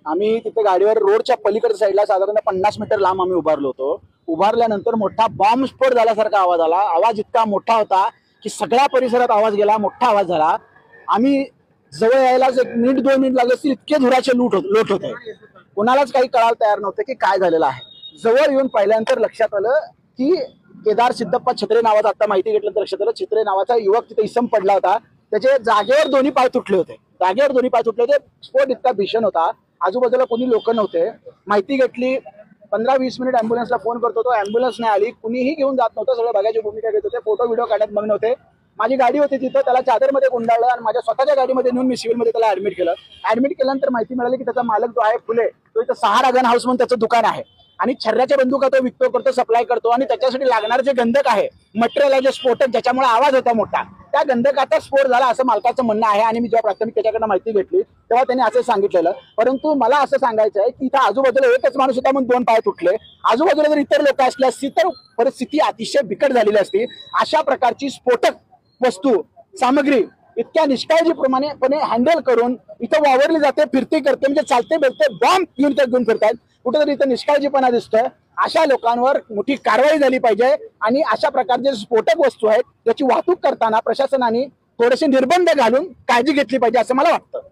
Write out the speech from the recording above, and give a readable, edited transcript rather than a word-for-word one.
आम्ही तिथे गाडीवर रोडच्या पलीकडच्या साईडला साधारण 50 मीटर लांब आम्ही उभारलो होतो. उभारल्यानंतर मोठा बॉम्बस्फोट झाल्यासारखा आवाज आला. आवाज इतका मोठा होता की सगळ्या परिसरात आवाज गेला, मोठा आवाज झाला. आम्ही जवळ यायलाच 1 मिनिट 2 मिनिट लागले असतील, इतके धुराचे लोट होते. कोणालाच काही कळायला तयार नव्हते की काय झालेलं आहे. जवळ येऊन पाहिल्यानंतर लक्षात आलं की केदार सिद्धप्पा छत्रे नावाचा, आता माहिती घेतल्यानंतर लक्षात आलं छत्रे नावाचा युवक तिथे इसम पडला होता. त्याचे जागेवर दोन्ही पाय तुटले होते. स्फोट इतका भीषण होता. आजूबाजूला कोणी लोक नव्हते. माहिती घेतली, 15-20 मिनिट अँब्युलन्सला फोन करतो, तो अँब्युलन्स नाही आली. कुणीही घेऊन जात नव्हतं. सगळं बघायची भूमिका घेत होते. फोटो व्हिडिओ काढत मग नव्हते. माझी गाडी होती तिथं, त्याला चादरमध्ये गुंडाळलं आणि माझ्या स्वतःच्या गाडीमध्ये नेऊन मी सिव्हिलमध्ये त्याला ऍडमिट केलं. ऍडमिट केल्यानंतर माहिती मिळाली की त्याचा मालक जो आहे फुले, तो इथं सहारा गन हाऊस म्हणून त्याचं दुकान आहे आणि छर्ऱ्याच्या बंदुका तो विकतो करतो, सप्लाय करतो आणि त्याच्यासाठी लागणारे जे गंधक आहे, मटेरियल आहे, जे स्फोटक ज्याच्यामुळे आवाज होता मोठा, त्या गंधकाचा स्फोट झाला असं मालकाचं म्हणणं आहे. आणि मी जेव्हा प्राथमिक त्याच्याकडनं माहिती घेतली तेव्हा त्यांनी असं सांगितलेलं. परंतु मला असं सांगायचं आहे की इथं आजूबाजूला एकच माणूस होता म्हणून 2 पाय तुटले. आजूबाजूला जर इतर लोक असले असती तर परिस्थिती अतिशय बिकट झालेली असती. अशा प्रकारची स्फोटक वस्तू सामग्री इतक्या निष्काळजीपणे हँडल करून इथं वावरली जाते, फिरती करते, म्हणजे चालते बेलते बॉम्ब घेऊन फिरतात. कुठेतरी इथं निष्काळजीपणा दिसतोय. अशा लोकांवर मोठी कारवाई झाली पाहिजे आणि अशा प्रकारचे स्फोटक वस्तू आहेत त्याची वाहतूक करताना प्रशासनाने थोडेसे निर्बंध घालून काळजी घेतली पाहिजे असं मला वाटतं.